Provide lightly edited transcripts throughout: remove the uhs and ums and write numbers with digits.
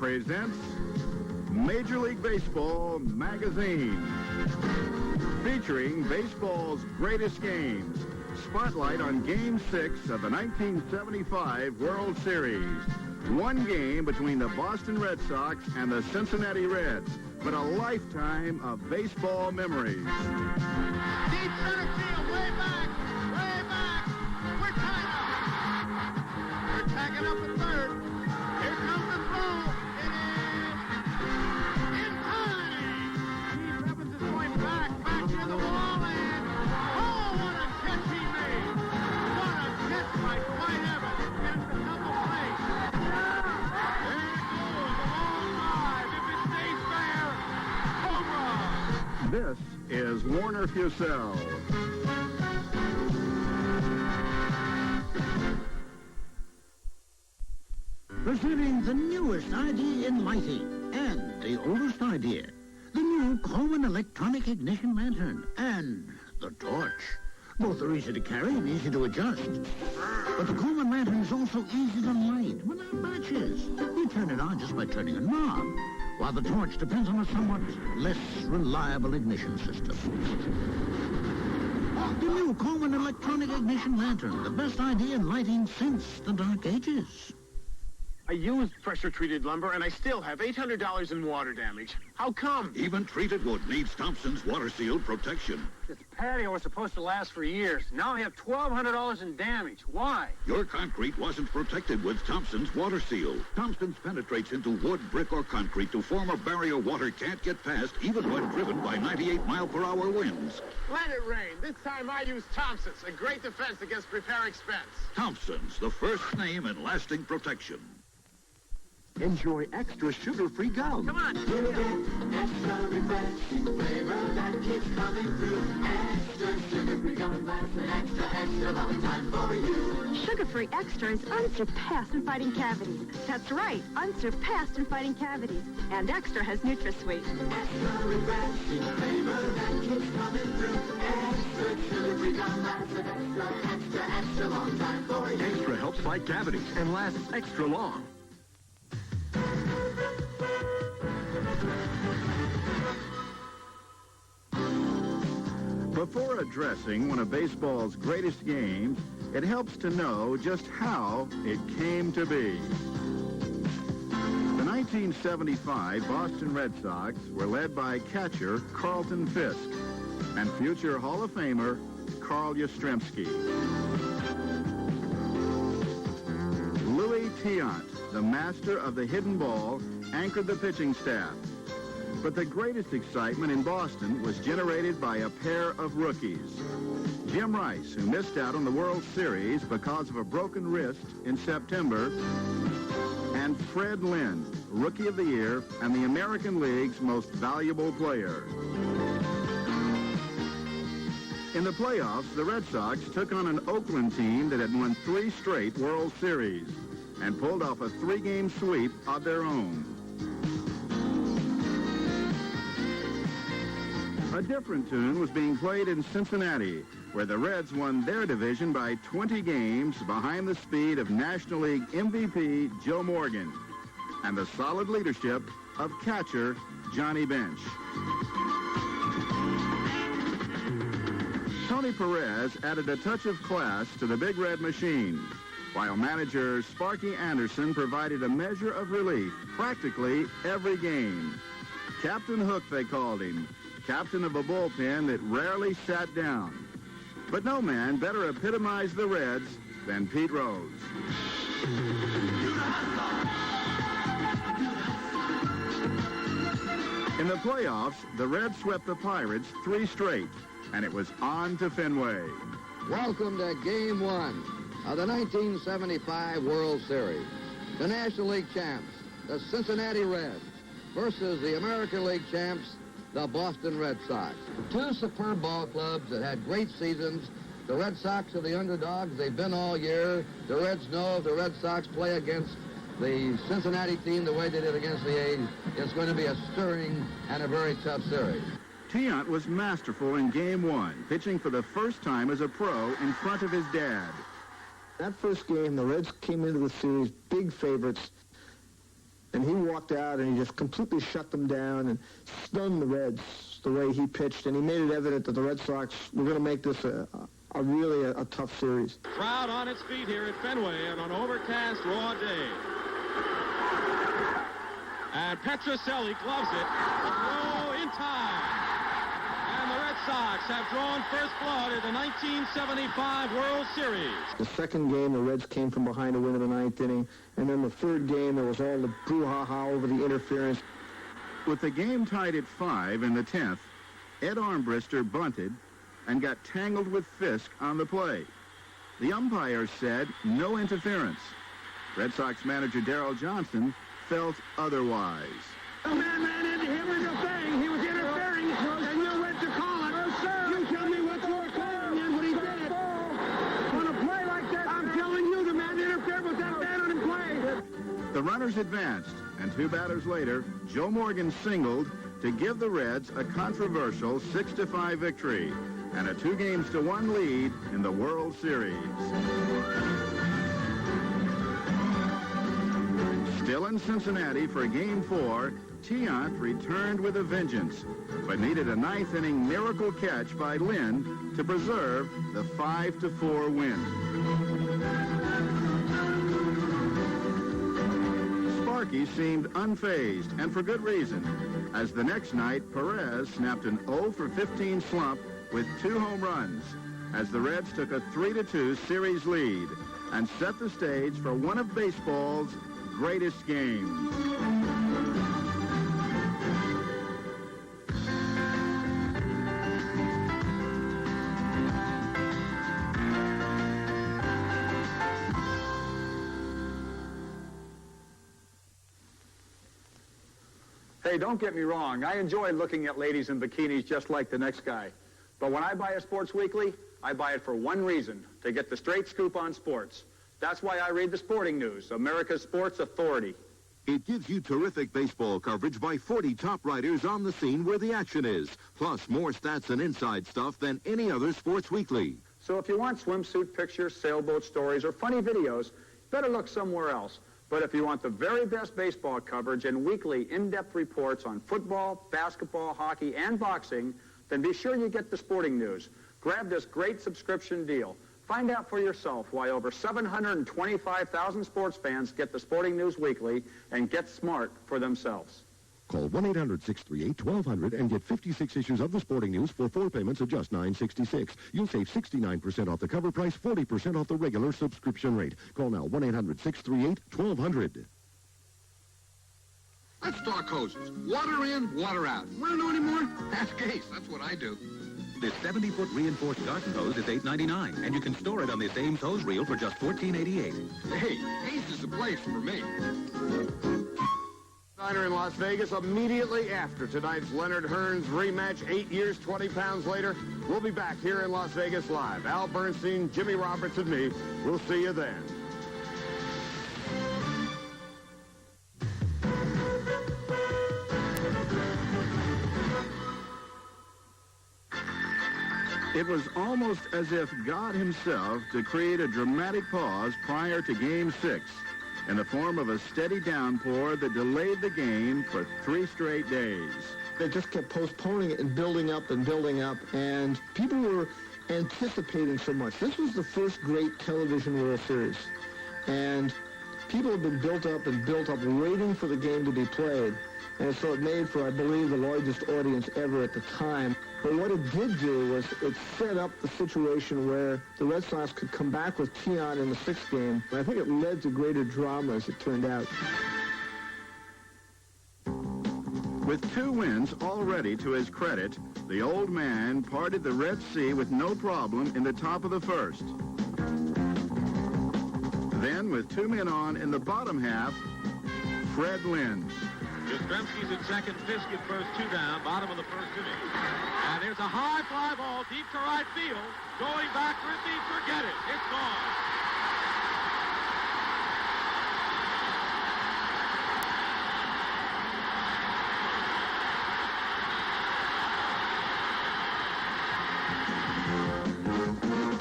presents Major League Baseball Magazine, featuring baseball's greatest games. Spotlight on Game 6 of the 1975 World Series. One game between the Boston Red Sox and the Cincinnati Reds, but a lifetime of baseball memories. Deep center field, way back. We're tied up. We're tacking up at third. Here comes the throw. It is in time. Steve Evans is going back near the wall, and oh, what a catch he made. What a catch by Dwight Evans. Gets the double play. There it goes, a long drive. If it stays fair, home run. This is Warner Fussell. Presenting the newest idea in lighting and the oldest idea. The new Coleman electronic ignition lantern and the torch. Both are easy to carry and easy to adjust. But the Coleman lantern is also easy to light without matches. You turn it on just by turning a knob, while the torch depends on a somewhat less reliable ignition system. The new Coleman electronic ignition lantern, the best idea in lighting since the Dark Ages. I used pressure-treated lumber, and I still have $800 in water damage. How come? Even treated wood needs Thompson's Water Seal protection. This patio was supposed to last for years. Now I have $1,200 in damage. Why? Your concrete wasn't protected with Thompson's Water Seal. Thompson's penetrates into wood, brick, or concrete to form a barrier water can't get past, even when driven by 98-mile-per-hour winds. Let it rain. This time I use Thompson's, a great defense against repair expense. Thompson's, the first name in lasting protection. Enjoy extra sugar-free gum. Come on. You get extra refreshing flavor that keeps coming through. Extra sugar-free gum lasts an extra long time for you. Sugar-Free Extra is unsurpassed in fighting cavities. That's right, unsurpassed in fighting cavities. And Extra has NutraSweet. Extra refreshing flavor that keeps coming through. Extra sugar-free gum lasts an extra long time for you. Extra helps fight cavities and lasts extra long. Before addressing one of baseball's greatest games, it helps to know just how it came to be. The 1975 Boston Red Sox were led by catcher Carlton Fisk and future Hall of Famer Carl Yastrzemski. Louis Tiant, the master of the hidden ball, anchored the pitching staff. But the greatest excitement in Boston was generated by a pair of rookies. Jim Rice, who missed out on the World Series because of a broken wrist in September, and Fred Lynn, Rookie of the Year and the American League's most valuable player. In the playoffs, the Red Sox took on an Oakland team that had won 3 straight World Series and pulled off a 3-game sweep of their own. A different tune was being played in Cincinnati, where the Reds won their division by 20 games behind the speed of National League MVP Joe Morgan and the solid leadership of catcher Johnny Bench. Tony Perez added a touch of class to the Big Red Machine, while manager Sparky Anderson provided a measure of relief practically every game. Captain Hook, they called him. Captain of a bullpen that rarely sat down. But no man better epitomized the Reds than Pete Rose. In the playoffs, the Reds swept the Pirates 3 straight, and it was on to Fenway. Welcome to Game 1 of the 1975 World Series. The National League champs, the Cincinnati Reds, versus the American League champs, the Boston Red Sox. 2 superb ball clubs that had great seasons. The Red Sox are the underdogs. They've been all year. The Reds know if the Red Sox play against the Cincinnati team the way they did against the A's, it's going to be a stirring and a very tough series. Tiant was masterful in Game 1, pitching for the first time as a pro in front of his dad. That first game, the Reds came into the series big favorites. And he walked out and he just completely shut them down and stunned the Reds the way he pitched. And he made it evident that the Red Sox were going to make this a really tough series. Crowd on its feet here at Fenway on an overcast, raw day. And Petrocelli gloves it. Oh, in time. And the Red Sox have drawn first blood in the 1975 World Series. The second game, the Reds came from behind to win in the ninth inning. And then the third game, there was all the brouhaha over the interference. With the game tied at 5 in the 10th, Ed Armbruster bunted and got tangled with Fisk on the play. The umpire said no interference. Red Sox manager Darrell Johnson felt otherwise. The man ran into him with a thing. He was interfering, and you went to call it. You tell me what you were calling and what he did. On a play like that, I'm telling you, the man interfered with that man on his play. The runners advanced, and 2 batters later, Joe Morgan singled to give the Reds a controversial 6-5 victory and a 2-1 lead in the World Series. Still in Cincinnati for Game 4, Tiant returned with a vengeance, but needed a ninth-inning miracle catch by Lynn to preserve the 5-4 win. Sparky seemed unfazed, and for good reason, as the next night, Perez snapped an 0-for-15 slump with 2 home runs, as the Reds took a 3-2 series lead and set the stage for one of baseball's greatest games. Hey, don't get me wrong. I enjoy looking at ladies in bikinis just like the next guy. But when I buy a Sports Weekly, I buy it for one reason, to get the straight scoop on sports. That's why I read the Sporting News, America's sports authority. It gives you terrific baseball coverage by 40 top writers on the scene where the action is, plus more stats and inside stuff than any other Sports Weekly. So if you want swimsuit pictures, sailboat stories, or funny videos, better look somewhere else. But if you want the very best baseball coverage and weekly in-depth reports on football, basketball, hockey, and boxing, then be sure you get the Sporting News. Grab this great subscription deal. Find out for yourself why over 725,000 sports fans get the Sporting News Weekly and get smart for themselves. Call 1-800-638-1200 and get 56 issues of the Sporting News for 4 payments of just $9.66. You'll save 69% off the cover price, 40% off the regular subscription rate. Call now, 1-800-638-1200. Let's talk hoses. Water in, water out. Want to know any more? Ask Ace. That's what I do. This 70-foot reinforced garden hose is $8.99, and you can store it on this Ames hose reel for just $14.88. Hey, Ace is the place for me. Diner in Las Vegas immediately after tonight's Leonard Hearns rematch 8 years, 20 pounds later. We'll be back here in Las Vegas live. Al Bernstein, Jimmy Roberts, and me. We'll see you then. It was almost as if God himself to create a dramatic pause prior to Game 6 in the form of a steady downpour that delayed the game for 3 straight days. They just kept postponing it and building up, and people were anticipating so much. This was the first great television World Series, and people have been built up, waiting for the game to be played. And so it made for, I believe, the largest audience ever at the time. But what it did do was it set up the situation where the Red Sox could come back with Tiant in the 6th game. And I think it led to greater drama, as it turned out. With 2 wins already to his credit, the old man parted the Red Sea with no problem in the top of the 1st. Then, with 2 men on in the bottom half, Fred Lynn. Yastrzemski's at second, Fisk at first, 2 down, bottom of the 1st inning. And there's a high fly ball deep to right field. Going back for it, forget it. It's gone.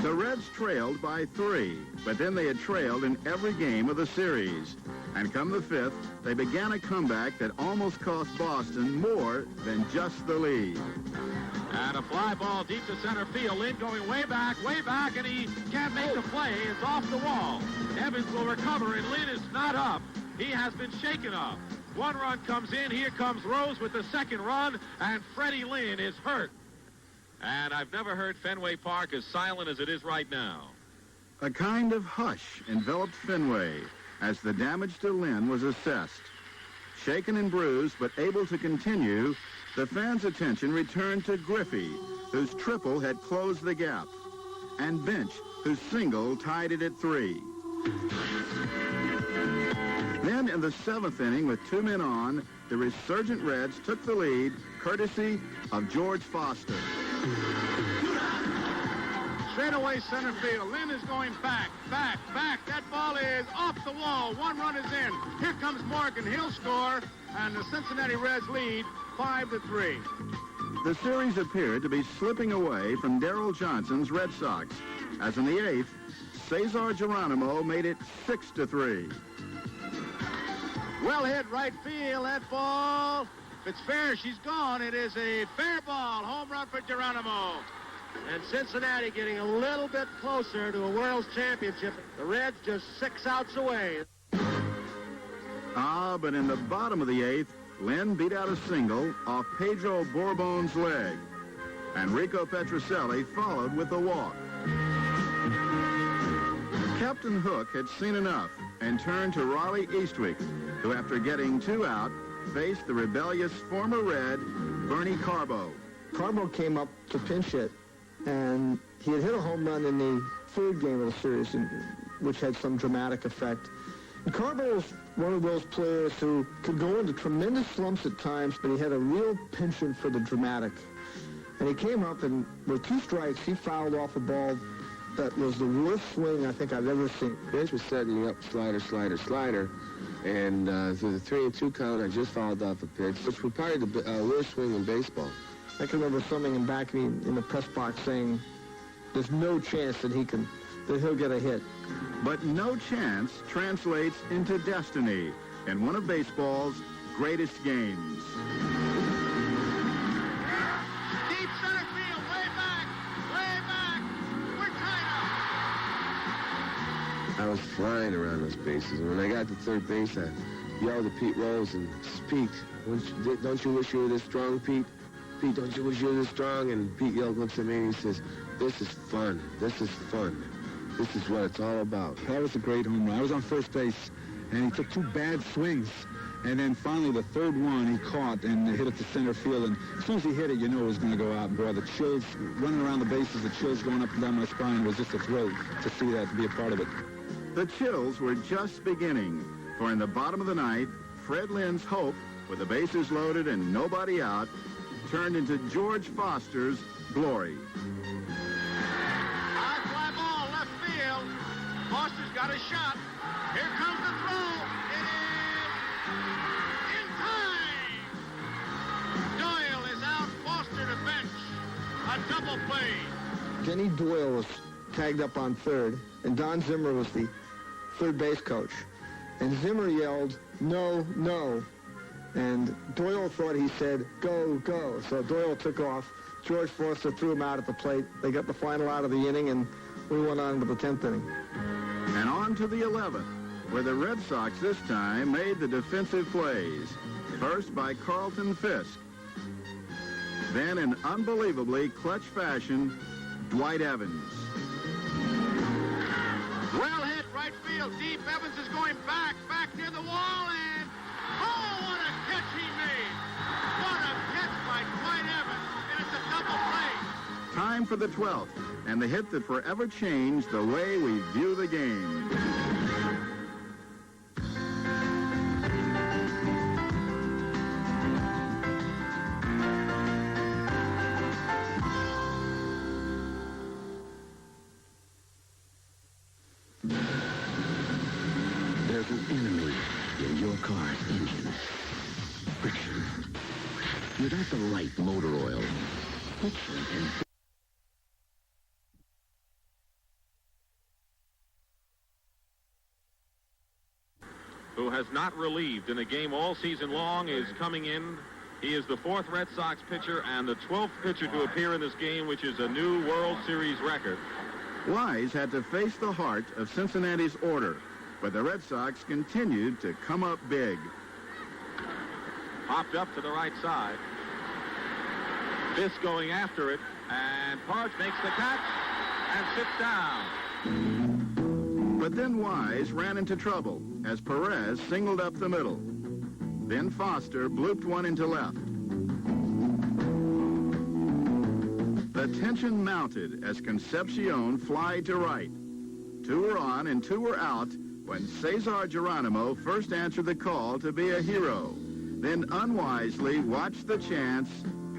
The Reds trailed by 3, but then they had trailed in every game of the series. And come the 5th, they began a comeback that almost cost Boston more than just the lead. And a fly ball deep to center field. Lynn going way back, and he can't make the play. It's off the wall. Evans will recover, and Lynn is not up. He has been shaken up. One run comes in. Here comes Rose with the second run, and Freddie Lynn is hurt. And I've never heard Fenway Park as silent as it is right now. A kind of hush enveloped Fenway as the damage to Lynn was assessed. Shaken and bruised, but able to continue, the fans' attention returned to Griffey, whose triple had closed the gap, and Bench, whose single tied it at 3. Then in the 7th inning, with 2 men on, the resurgent Reds took the lead, courtesy of George Foster. Straight away center field. Lynn is going back. That ball is off the wall. 1 run is in. Here comes Morgan. He'll score, and the Cincinnati Reds lead 5-3. The series appeared to be slipping away from Darrell Johnson's Red Sox, as in the 8th, Cesar Geronimo made it 6-3. Well hit right field. That ball, if it's fair, she's gone. It is a fair ball. Home run for Geronimo. And Cincinnati getting a little bit closer to a World Championship. The Reds just 6 outs away. But in the bottom of the 8th, Lynn beat out a single off Pedro Bourbon's leg. And Rico Petrocelli followed with a walk. Captain Hook had seen enough and turned to Raleigh Eastwick, who after getting 2 out, faced the rebellious former Red, Bernie Carbo. Carbo came up to pinch hit, and he had hit a home run in the 3rd game of the series, which had some dramatic effect. And Carbo was one of those players who could go into tremendous slumps at times, but he had a real penchant for the dramatic. And he came up, and with 2 strikes, he fouled off a ball that was the worst swing I think I've ever seen. Bench was setting up slider, and through the 3-2 count, I just fouled off a pitch, which was probably the worst swing in baseball. I can remember something in back of me in the press box saying, there's no chance that he'll get a hit. But no chance translates into destiny in one of baseball's greatest games. Deep center field, way back. We're tied up. I was flying around those bases, and when I got to third base, I yelled at Pete Rose and Pete, don't you wish you were this strong, Pete? Pete, don't you wish you were this strong? And Pete yelled up to me and he says, this is fun. This is fun. This is what it's all about. That was a great home run. I was on first base, and he took 2 bad swings. And then finally, the 3rd one he caught and hit it to center field. And as soon as he hit it, you knew it was going to go out. And boy, the chills, running around the bases, the chills going up and down my spine was just a thrill to see that, to be a part of it. The chills were just beginning, for in the bottom of the 9th, Fred Lynn's hope, with the bases loaded and nobody out, turned into George Foster's glory. High fly ball, left field. Foster's got a shot. Here comes the throw. It is in time. Doyle is out. Foster to bench. A double play. Denny Doyle was tagged up on 3rd, and Don Zimmer was the 3rd base coach. And Zimmer yelled, no, no. And Doyle thought he said, go, go. So Doyle took off. George Foster threw him out at the plate. They got the final out of the inning, and we went on to the 10th inning. And on to the 11th, where the Red Sox this time made the defensive plays. First by Carlton Fisk. Then in unbelievably clutch fashion, Dwight Evans. Well hit, right field, deep. Evans is going back near the wall, and oh, what a catch he made! What a catch by Dwight Evans, and it's a double play. Time for the 12th, and the hit that forever changed the way we view the game. There's an enemy in your car's engine. Friction. Without the right motor oil, friction can... Who has not relieved in a game all season long, is coming in. He is the 4th Red Sox pitcher and the 12th pitcher to appear in this game, which is a new World Series record. Wise had to face the heart of Cincinnati's order, but the Red Sox continued to come up big. Popped up to the right side. Fisk going after it, and Pudge makes the catch and sits down. But then Wise ran into trouble as Perez singled up the middle. Then Foster blooped one into left. The tension mounted as Concepcion flied to right. 2 were on and 2 were out when Cesar Geronimo first answered the call to be a hero, then unwisely watched the chance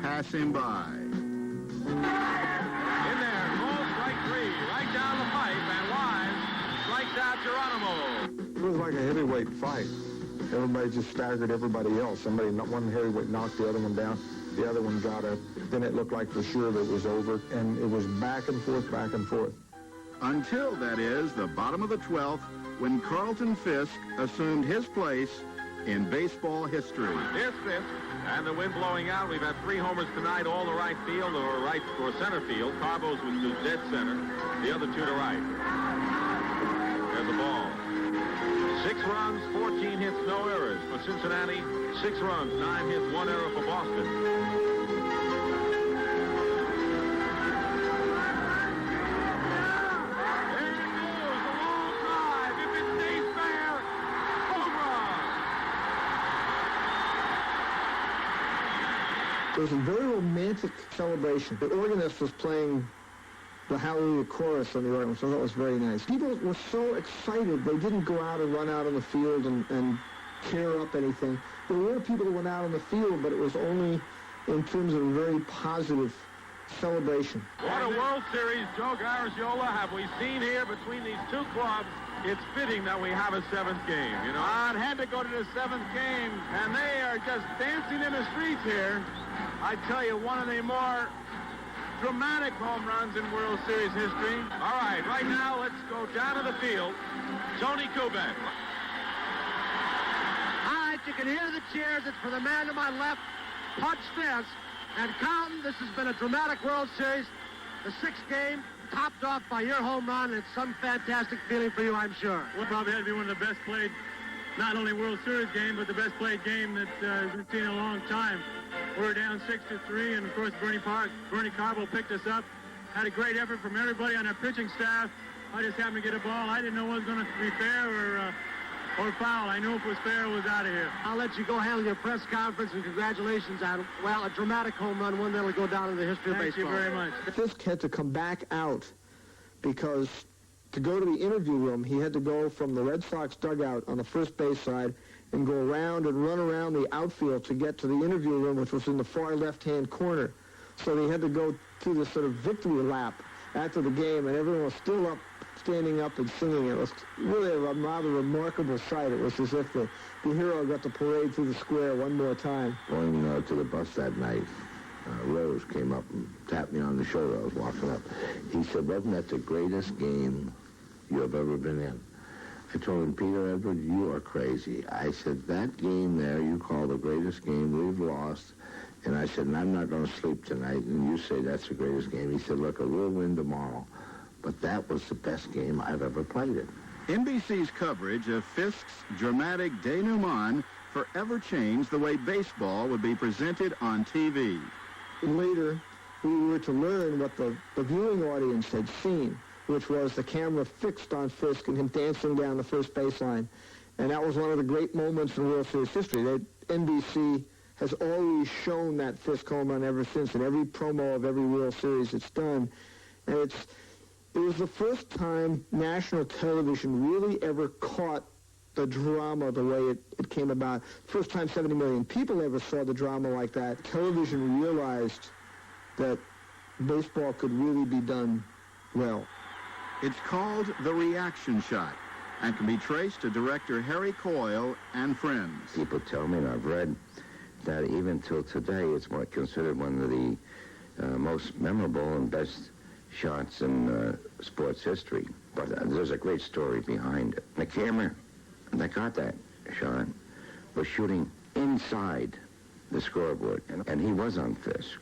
pass him by. In there, called strike 3, right down the pipe, and Wise strikes out Geronimo. It was like a heavyweight fight. Everybody just staggered everybody else. One heavyweight knocked the other one down. The other one got up. Then it looked like for sure that it was over. And it was back and forth, back and forth. Until, that is, the bottom of the 12th, when Carlton Fisk assumed his place in baseball history. Here's Fisk, and the wind blowing out. We've had 3 homers tonight, all to right field or right or center field. Carbos was to dead center, the other 2 to right. There's the ball. 6 runs, 14 hits, no errors for Cincinnati. 6 runs, 9 hits, 1 error for Boston. There it goes, a long drive. If it stays fair, home run. It was a very romantic celebration. The organist was playing the Hallelujah chorus on the organ, so that was very nice. People were so excited, they didn't go out and run out on the field and tear up anything. There were people who went out on the field, but it was only in terms of a very positive celebration. What a World Series, Joe Garagiola, have we seen here between these 2 clubs. It's fitting that we have a 7th game, you know. It had to go to the 7th game, and they are just dancing in the streets here. I tell you, one of the more dramatic home runs in World Series history. All right now, let's go down to the field. Tony Kubek. All right, you can hear the cheers. It's for the man to my left, Pudge Fisk. And Carlton, this has been a dramatic World Series. The 6th game, topped off by your home run. It's some fantastic feeling for you, I'm sure. We'll probably have to be one of the best played, not only World Series game, but the best played game that we've seen in a long time. We were down 6-3, and of course Bernie Carbo picked us up. Had a great effort from everybody on our pitching staff. I just happened to get a ball. I didn't know what was going to be fair or foul. I knew if it was fair, it was out of here. I'll let you go handle your press conference, and congratulations on, well, a dramatic home run, one that will go down in the history of baseball. Thank you very much. Fisk had to come back out because to go to the interview room, he had to go from the Red Sox dugout on the first base side and go around and run around the outfield to get to the interview room, which was in the far left-hand corner. So they had to go through this sort of victory lap after the game, and everyone was still up, standing up and singing. It was really a rather remarkable sight. It was as if the hero got to parade through the square one more time. Going to the bus that night, Rose came up and tapped me on the shoulder. I was walking up. He said, "Wasn't that the greatest game you have ever been in?" I told him, "Peter Edward, you are crazy." I said, "That game there you call the greatest game we've lost." And I said, "And I'm not going to sleep tonight." And you say that's the greatest game. He said, "Look, we'll win tomorrow. But that was the best game I've ever played in." NBC's coverage of Fisk's dramatic denouement forever changed the way baseball would be presented on TV. Later, we were to learn what the viewing audience had seen, which was the camera fixed on Fisk and him dancing down the first baseline. And that was one of the great moments in World Series history. NBC has always shown that Fisk home run ever since in every promo of every World Series it's done. And it was the first time national television really ever caught the drama the way it came about. First time 70 million people ever saw the drama like that. Television realized that baseball could really be done well. It's called The Reaction Shot and can be traced to director Harry Coyle and friends. People tell me, and I've read, that even till today it's considered one of the most memorable and best shots in sports history. But there's a great story behind it. The camera that got that shot, was shooting inside the scoreboard, and he was on Fisk.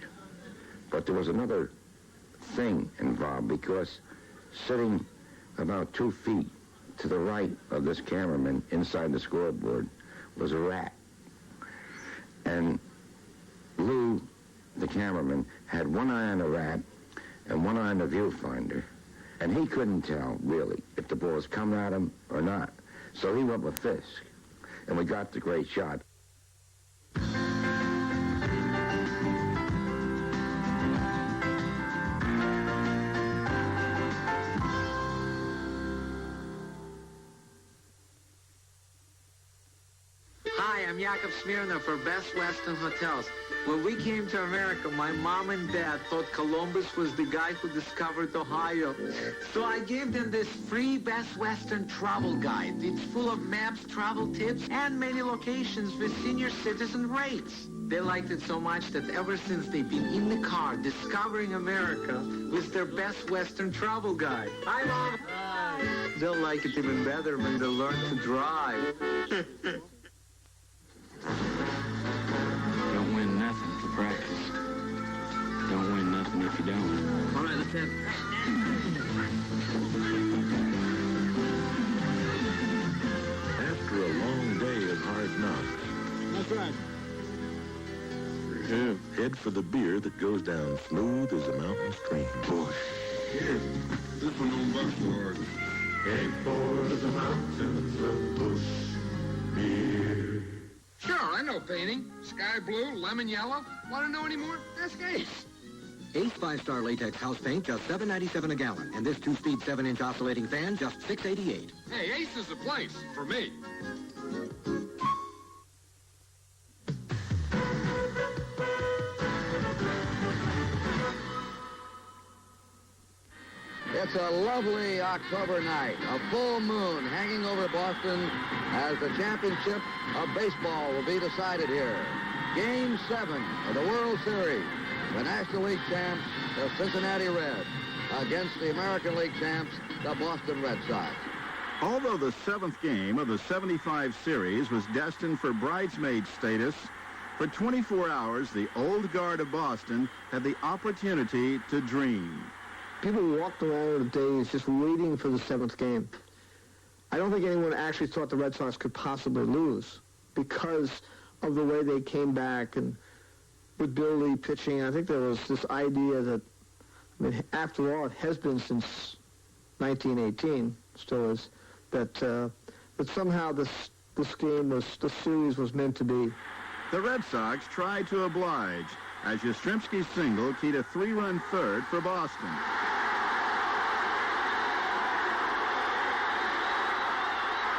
But there was another thing involved, because sitting about 2 feet to the right of this cameraman inside the scoreboard was a rat. And Lou, the cameraman, had one eye on the rat and one eye on the viewfinder, and he couldn't tell, really, if the ball was coming at him or not. So he went with Fisk, and we got the great shot. Hi, I'm Jakob Smirnov for Best Western Hotels. When we came to America, my mom and dad thought Columbus was the guy who discovered Ohio. So I gave them this free Best Western travel guide. It's full of maps, travel tips, and many locations with senior citizen rates. They liked it so much that ever since they've been in the car discovering America with their Best Western travel guide. Hi, Mom. Hi. They'll like it even better when they learn to drive. Don't win nothing for practice. Don't win nothing if you don't. All right, let's have it. After a long day of hard knocks. That's right. Head for the beer that goes down smooth as a mountain stream. Bush. This one don't buck so hard. Head for the mountains of Bush beer. Sure, I know painting. Sky blue, lemon yellow. Want to know any more? Ask Ace. Ace 5-star latex house paint, just $7.97 a gallon. And this 2-speed 7-inch oscillating fan, just $6.88. Hey, Ace is the place for me. It's a lovely October night, a full moon hanging over Boston as the championship of baseball will be decided here. Game 7 of the World Series. The National League champs, the Cincinnati Reds, against the American League champs, the Boston Red Sox. Although the 7th game of the 75 series was destined for bridesmaid status, for 24 hours, the old guard of Boston had the opportunity to dream. People walked around the days just waiting for the 7th game. I don't think anyone actually thought the Red Sox could possibly lose because of the way they came back and with Bill Lee pitching. I think there was this idea that, I mean, after all, it has been since 1918, still is, that somehow this series was meant to be. The Red Sox tried to oblige as Yastrzemski's single keyed a 3-run third for Boston.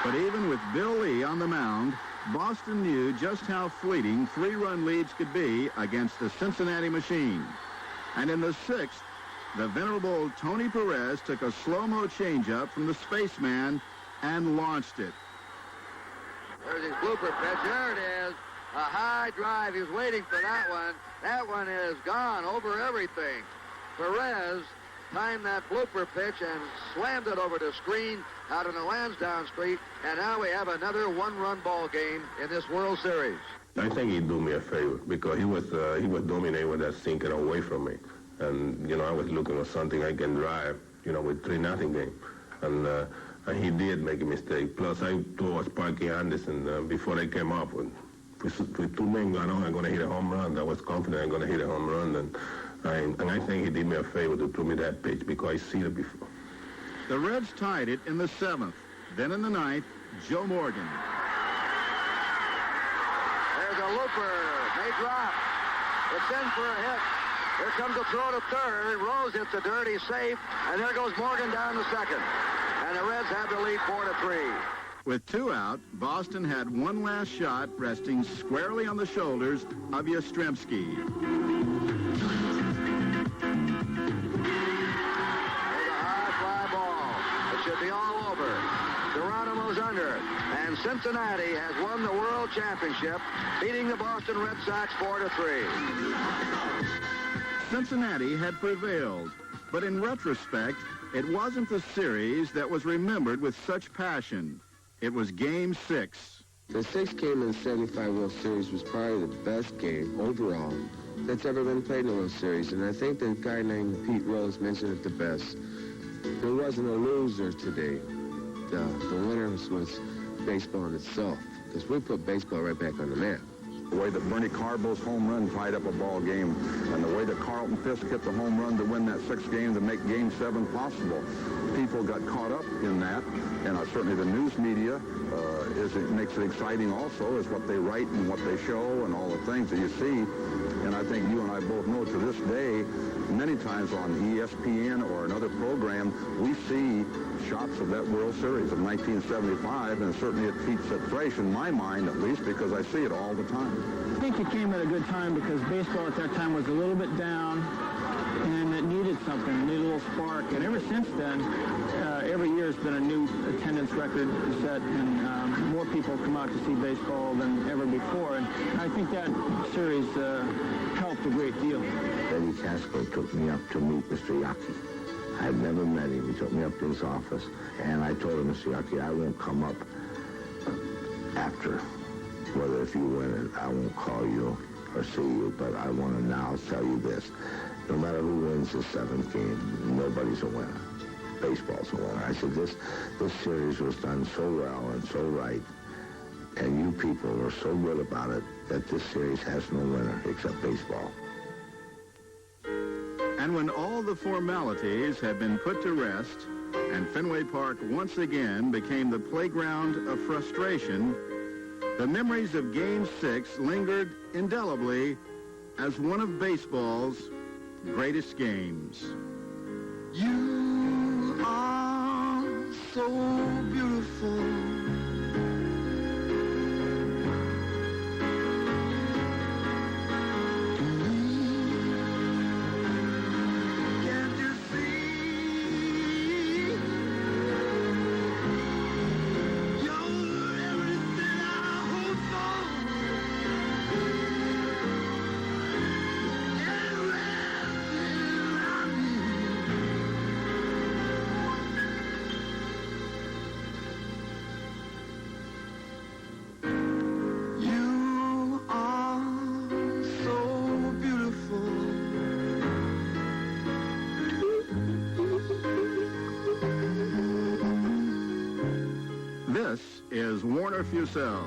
But even with Bill Lee on the mound, Boston knew just how fleeting 3-run leads could be against the Cincinnati machine. And in the 6th, the venerable Tony Perez took a slow-mo changeup from the spaceman and launched it. There's his blooper pitch. There it is. A high drive. He was waiting for that one. That one is gone over everything. Perez timed that blooper pitch and slammed it over the screen out on the Lansdowne Street, and now we have another one-run ball game in this World Series. I think he do me a favor because he was dominating with that sinker away from me, and I was looking for something I can drive, with 3-0 game, and he did make a mistake. Plus, I told Sparky Anderson before they came up with 2 men going on, I'm going to hit a home run. I was confident I'm going to hit a home run, and I think he did me a favor to throw me that pitch because I seen it before. The Reds tied it in the 7th. Then in the 9th, Joe Morgan. There's a looper. May drop. It's in for a hit. Here comes a throw to third. Rose hits the dirt. He's safe. And there goes Morgan down to second. And the Reds have the lead 4-3. With 2 out, Boston had one last shot resting squarely on the shoulders of Yastrzemski. Should be all over. Geronimo's under. And Cincinnati has won the World Championship, beating the Boston Red Sox 4-3. Cincinnati had prevailed, but in retrospect, it wasn't the series that was remembered with such passion. It was Game 6. The sixth game in the 75 World Series was probably the best game overall that's ever been played in the World Series. And I think the guy named Pete Rose mentioned it the best. There wasn't a loser today. The winner was baseball in itself, because we put baseball right back on the map. The way that Bernie Carball's home run tied up a ball game, and the way that Carlton Fisk hit the home run to win that sixth game to make Game 7 possible. People got caught up in that, and certainly the news media makes it exciting also, is what they write and what they show and all the things that you see. And I think you and I both know to this day, many times on ESPN or another program, we see shots of that World Series of 1975, and certainly it keeps it fresh in my mind, at least, because I see it all the time. I think it came at a good time because baseball at that time was a little bit down, and it needed something, it needed a little spark. And ever since then, every year has been a new attendance record set, and more people come out to see baseball than ever before. And I think that series helped a great deal. Eddie Casco took me up to meet Mr. Yaki. I had never met him. He took me up to his office, and I told him, Mr. Yaki, I won't come up after, whether if you win it, I won't call you or see you, but I want to now tell you this. No matter who wins the seventh game, nobody's a winner. Baseball's a winner. I said, this series was done so well and so right, and you people were so good about it, that this series has no winner except baseball. And when all the formalities had been put to rest, and Fenway Park once again became the playground of frustration, the memories of Game 6 lingered indelibly as one of baseball's greatest games. You are so beautiful. This is Warner Fussell.